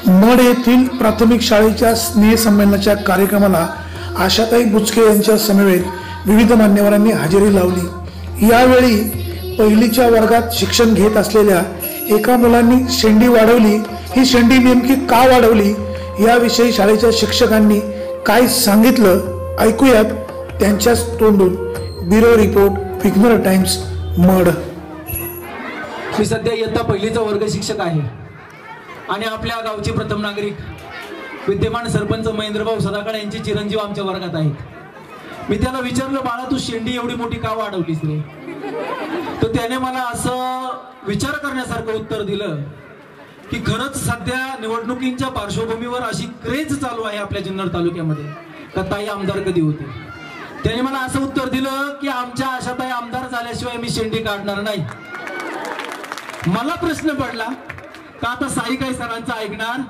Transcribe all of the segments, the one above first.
Mud येथील प्राथमिक शाळेच्या स्नेहसंमेलनाच्या कार्यक्रमाला आशाताई बुचके यांच्या समवेत विविध मान्यवरांनी हजेरी लावली। यावेळी पहिलीच्या वर्गात शिक्षण घेत असलेल्या एका मुलांनी शेंडी वाढवली। ही शेंडी नेमकी का वाढवली याविषयी शाळेच्या शिक्षकांनी काय सांगितलं ऐकूयात त्यांच्याच तोंडून। ब्युरो रिपोर्ट, विघ्नर टाइम्स, मड। मी सध्या इयत्ता पहिलीचा वर्ग शिक्षक आहे आणि आपल्या गावचे प्रथम नागरिक विद्यमान सरपंच महेंद्रभाऊ सदाकाळ यांचे चिरंजीव आमच्या वर्गात आहेत। मी त्याला विचारलं, बाळा तू शेंडी एवढी मोठी का वाढवलीस रे? तर त्याने मला असं विचार करण्यासारखं उत्तर दिलं की खरंच सध्या निवडणुकींच्या पार्श्वभूमीवर अशी क्रेज चालू आहे आपल्या जुन्नर तालुक्यामध्ये का ताई आमदार कधी होते। त्याने मला असं उत्तर दिलं की आमच्या आशाताई आमदार झाल्याशिवाय मी शेंडी काढणार नाही। मला प्रश्न पडला का आता साईकाई सरांचं ऐकणार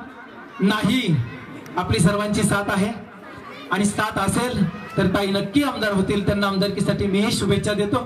नाही। आपली सर्वांची साथ आहे आणि साथ असेल तर ताई नक्की आमदार होतील। त्यांना आमदारकीसाठी मी शुभेच्छा देतो।